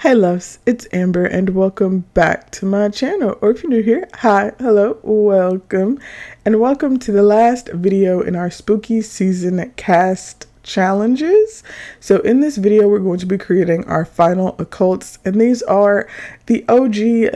Hey loves, it's Amber and welcome back to my channel. Or if you're new here, hi, hello, welcome. And welcome to the last video in our spooky season cast challenges. So in this video, we're going to be creating our final occults, and these are the OG,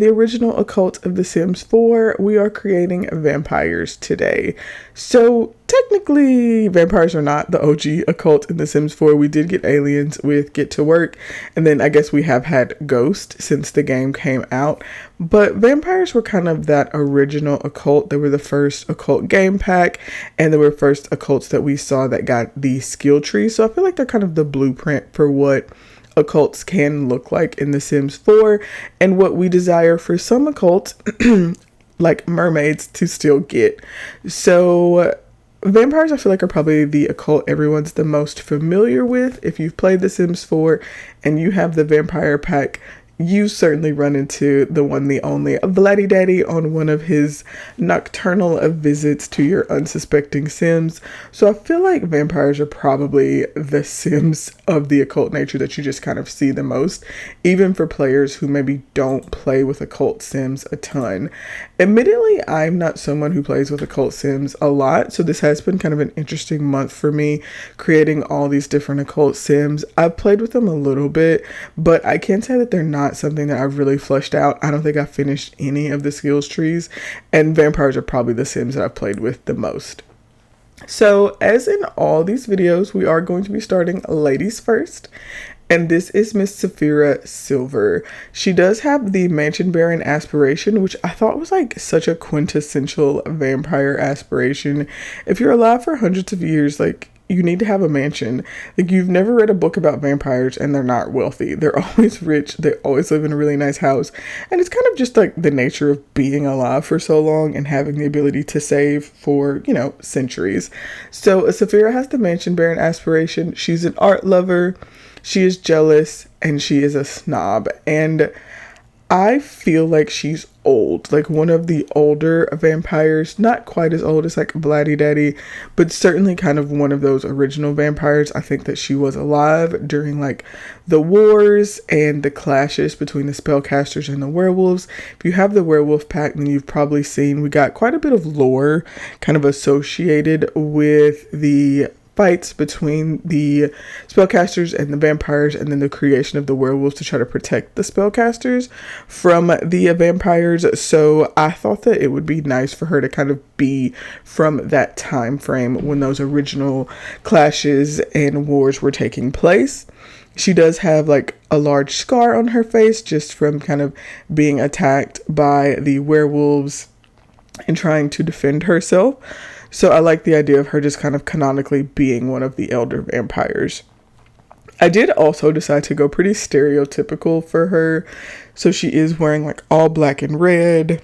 the original occult of The Sims 4. We are creating vampires today. So technically, vampires are not the OG occult in The Sims 4. We did get aliens with Get to Work, and then I guess we have had Ghost since the game came out. But vampires were kind of that original occult. They were the first occult game pack, and they were first occults that we saw that got the skill tree. So I feel like they're kind of the blueprint for what occults can look like in The Sims 4 and what we desire for some occults like mermaids to still get. So vampires, I feel like, are probably the occult everyone's the most familiar with. If you've played The Sims 4 and you have the vampire pack, you certainly run into the one, the only Vladdy Daddy on one of his nocturnal visits to your unsuspecting Sims. So I feel like vampires are probably the Sims of the occult nature that you just kind of see the most, even for players who maybe don't play with occult Sims a ton. Admittedly, I'm not someone who plays with occult Sims a lot, so this has been kind of an interesting month for me, creating all these different occult Sims. I've played with them a little bit, but I can't say that they're not something that I've really fleshed out. I don't think I've finished any of the skills trees, and vampires are probably the Sims that I've played with the most. So as in all these videos, we are going to be starting ladies first. And this is Miss Saphira Silver. She does have the Mansion Baron aspiration, which I thought was like such a quintessential vampire aspiration. If you're alive for hundreds of years, like, you need to have a mansion. Like, you've never read a book about vampires and they're not wealthy. They're always rich. They always live in a really nice house. And it's kind of just like the nature of being alive for so long and having the ability to save for, centuries. So Saphira has the Mansion Baron aspiration. She's an art lover. She is jealous and she is a snob. And I feel like she's old, like one of the older vampires, not quite as old as like Vladdy Daddy, but certainly kind of one of those original vampires. I think that she was alive during like the wars and the clashes between the spellcasters and the werewolves. If you have the werewolf pack, then you've probably seen we got quite a bit of lore kind of associated with the fights between the spellcasters and the vampires, and then the creation of the werewolves to try to protect the spellcasters from the vampires. So I thought that it would be nice for her to kind of be from that time frame when those original clashes and wars were taking place. She does have like a large scar on her face just from kind of being attacked by the werewolves and trying to defend herself. So I like the idea of her just kind of canonically being one of the elder vampires. I did also decide to go pretty stereotypical for her. So she is wearing like all black and red.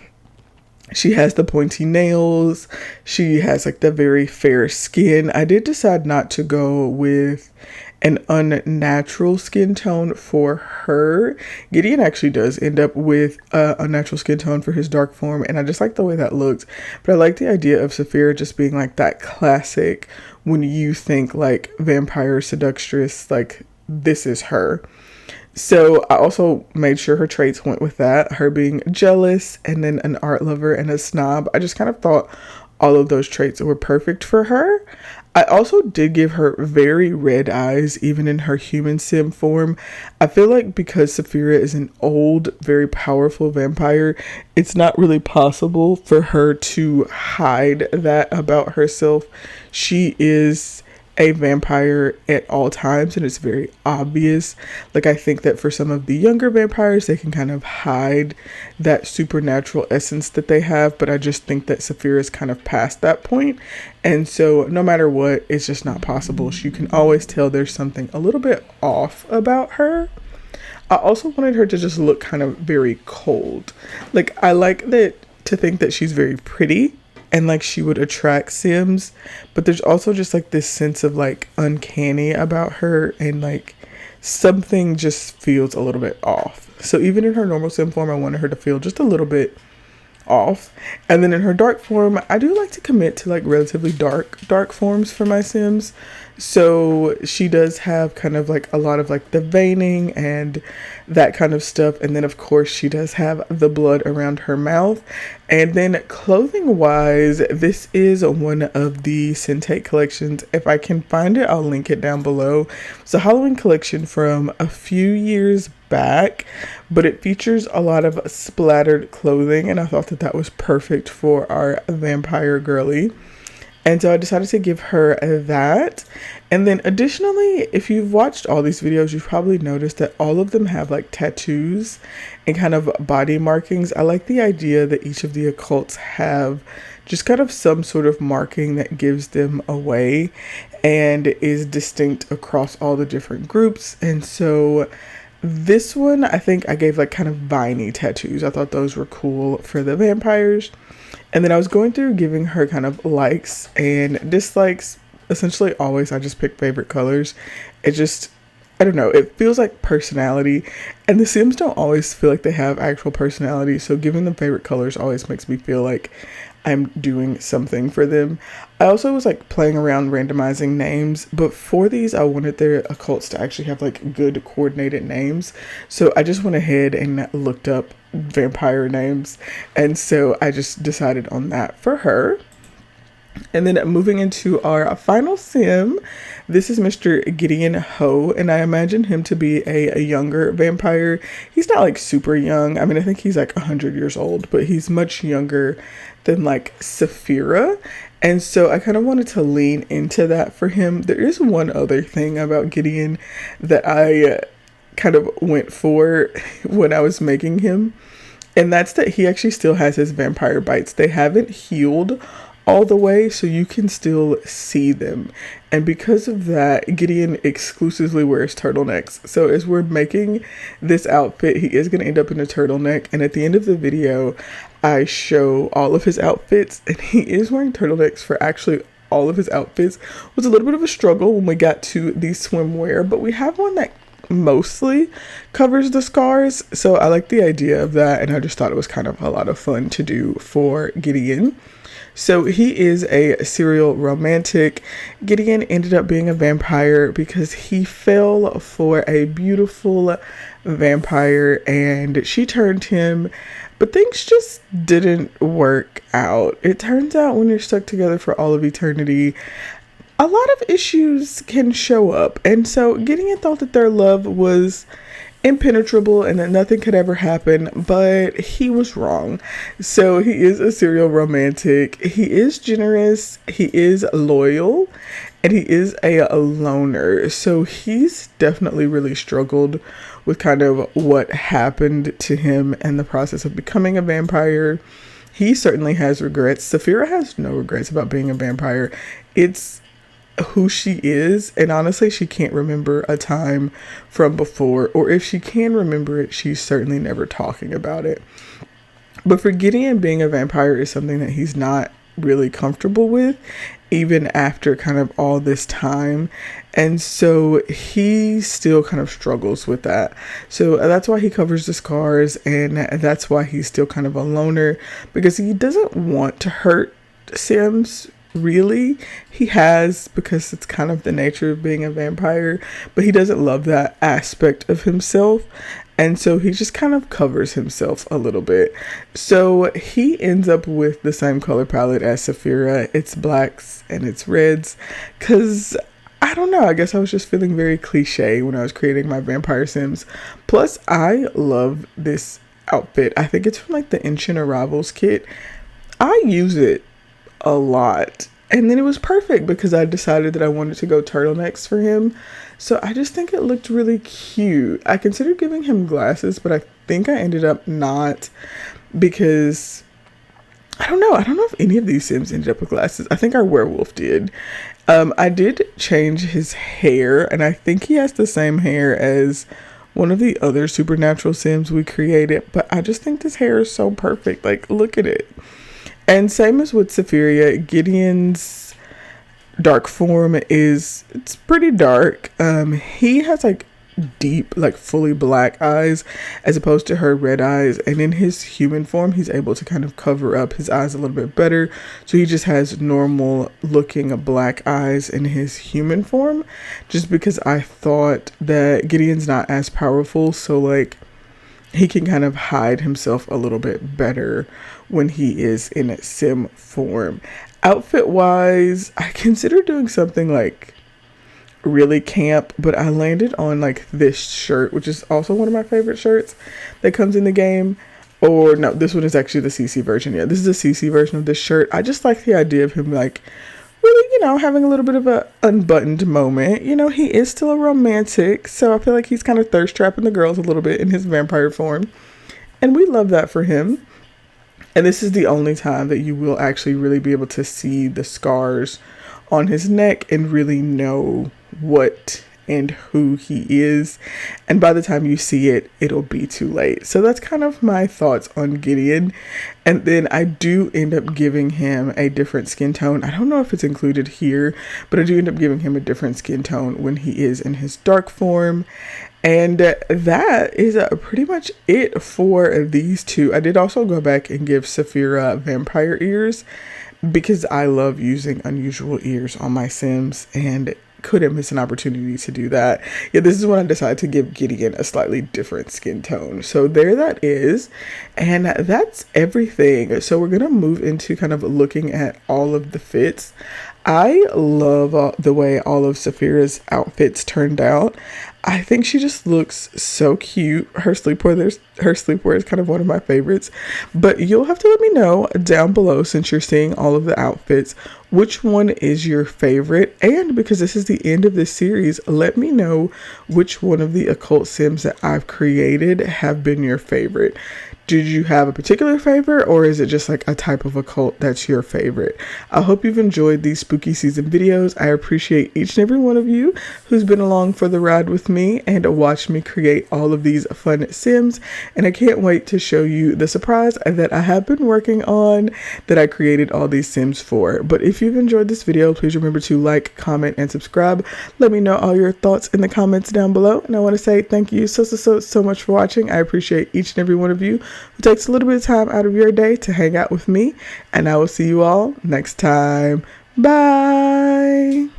She has the pointy nails. She has like the very fair skin. I did decide not to go with an unnatural skin tone for her. Gideon actually does end up with a unnatural skin tone for his dark form, and I just like the way that looks. But I like the idea of Saphira just being like that classic, when you think like vampire seductress, like this is her. So I also made sure her traits went with that, her being jealous and then an art lover and a snob. I just kind of thought all of those traits were perfect for her. I also did give her very red eyes, even in her human sim form. I feel like because Saphira is an old, very powerful vampire, it's not really possible for her to hide that about herself. She is a vampire at all times, and it's very obvious. Like, I think that for some of the younger vampires, they can kind of hide that supernatural essence that they have, but I just think that Saphira is kind of past that point, and so no matter what, it's just not possible. You can always tell there's something a little bit off about her. I also wanted her to just look kind of very cold. Like, I like that, to think that she's very pretty and like she would attract Sims, but there's also just like this sense of like uncanny about her, and like something just feels a little bit off. So even in her normal Sim form, I wanted her to feel just a little bit off. And then in her dark form, I do like to commit to like relatively dark forms for my Sims. So she does have kind of like a lot of like the veining and that kind of stuff. And then of course she does have the blood around her mouth. And then clothing wise, this is one of the Scentate collections. If I can find it, I'll link it down below. It's a Halloween collection from a few years back, but it features a lot of splattered clothing, and I thought that that was perfect for our vampire girly. And so I decided to give her that. And then additionally, if you've watched all these videos, you've probably noticed that all of them have like tattoos and kind of body markings. I like the idea that each of the occults have just kind of some sort of marking that gives them away and is distinct across all the different groups. And so this one, I think I gave like kind of viney tattoos. I thought those were cool for the vampires. And then I was going through giving her kind of likes and dislikes. Essentially always I just pick favorite colors. It just, I don't know, it feels like personality. And the Sims don't always feel like they have actual personality. So giving them favorite colors always makes me feel like I'm doing something for them. I also was like playing around randomizing names, but for these I wanted their occults to actually have like good coordinated names. So I just went ahead and looked up vampire names, and so I just decided on that for her. And then moving into our final sim, this is Mr. Gideon Ho, and I imagine him to be a younger vampire. He's not like super young. I mean, I think he's like 100 years old, but he's much younger than like Saphira. And so I kind of wanted to lean into that for him. There is one other thing about Gideon that I kind of went for when I was making him, and that's that he actually still has his vampire bites. They haven't healed all the way, so you can still see them. And because of that, Gideon exclusively wears turtlenecks. So as we're making this outfit, he is going to end up in a turtleneck. And at the end of the video, I show all of his outfits, and he is wearing turtlenecks for actually all of his outfits. It was a little bit of a struggle when we got to the swimwear, but we have one that mostly covers the scars. So I like the idea of that, and I just thought it was kind of a lot of fun to do for Gideon. So he is a serial romantic. Gideon ended up being a vampire because he fell for a beautiful vampire and she turned him, but things just didn't work out. It turns out when you're stuck together for all of eternity, a lot of issues can show up. And so Gideon thought that their love was impenetrable and that nothing could ever happen, but he was wrong. So he is a serial romantic. He is generous, he is loyal, and he is a loner. So he's definitely really struggled with kind of what happened to him and the process of becoming a vampire. He certainly has regrets. Saphira has no regrets about being a vampire. It's who she is, and honestly she can't remember a time from before, or if she can remember it, she's certainly never talking about it. But for Gideon, being a vampire is something that he's not really comfortable with, even after kind of all this time, and so he still kind of struggles with that. So that's why he covers the scars, and that's why he's still kind of a loner, because he doesn't want to hurt Sims. Really, he has, because it's kind of the nature of being a vampire, but he doesn't love that aspect of himself, and so he just kind of covers himself a little bit. So he ends up with the same color palette as Saphira. It's blacks and it's reds, because I don't know, I guess I was just feeling very cliche when I was creating my vampire Sims. Plus I love this outfit. I think it's from like the Ancient Arrivals kit. I use it a lot, and then it was perfect because I decided that I wanted to go turtlenecks for him. So I just think it looked really cute. I considered giving him glasses, but I think I ended up not, because I don't know if any of these Sims ended up with glasses. I think our werewolf did. I did change his hair, and I think he has the same hair as one of the other supernatural Sims we created, but I just think this hair is so perfect. Like, look at it. And same as with Saphira, Gideon's dark form it's pretty dark. He has like deep, like fully black eyes, as opposed to her red eyes. And in his human form, he's able to kind of cover up his eyes a little bit better, so he just has normal looking black eyes in his human form, just because I thought that Gideon's not as powerful, so like he can kind of hide himself a little bit better when he is in sim form. Outfit wise, I consider doing something like really camp, but I landed on like this shirt, which is also one of my favorite shirts that comes in the game. Or no, this one is actually the CC version. Yeah, this is the CC version of this shirt. I just like the idea of him like really, having a little bit of a unbuttoned moment. He is still a romantic, so I feel like he's kind of thirst trapping the girls a little bit in his vampire form, and we love that for him. And this is the only time that you will actually really be able to see the scars on his neck and really know what and who he is. And by the time you see it, it'll be too late. So that's kind of my thoughts on Gideon. And then I do end up giving him a different skin tone. I don't know if it's included here, but I do end up giving him a different skin tone when he is in his dark form. And that is pretty much it for these two. I did also go back and give Saphira vampire ears, because I love using unusual ears on my Sims and couldn't miss an opportunity to do that. Yeah, this is when I decided to give Gideon a slightly different skin tone. So there that is. And that's everything. So we're going to move into kind of looking at all of the fits. I love the way all of Saphira's outfits turned out. I think she just looks so cute. Her sleepwear is kind of one of my favorites. But you'll have to let me know down below, since you're seeing all of the outfits, which one is your favorite. And because this is the end of this series, let me know which one of the occult Sims that I've created have been your favorite. Did you have a particular favorite, or is it just like a type of occult that's your favorite? I hope you've enjoyed these spooky season videos. I appreciate each and every one of you who's been along for the ride with me and watched me create all of these fun Sims. And I can't wait to show you the surprise that I have been working on, that I created all these Sims for. But if you've enjoyed this video, please remember to like, comment, and subscribe. Let me know all your thoughts in the comments down below. And I want to say thank you so much for watching. I appreciate each and every one of you who takes a little bit of time out of your day to hang out with me, and I will see you all next time. Bye.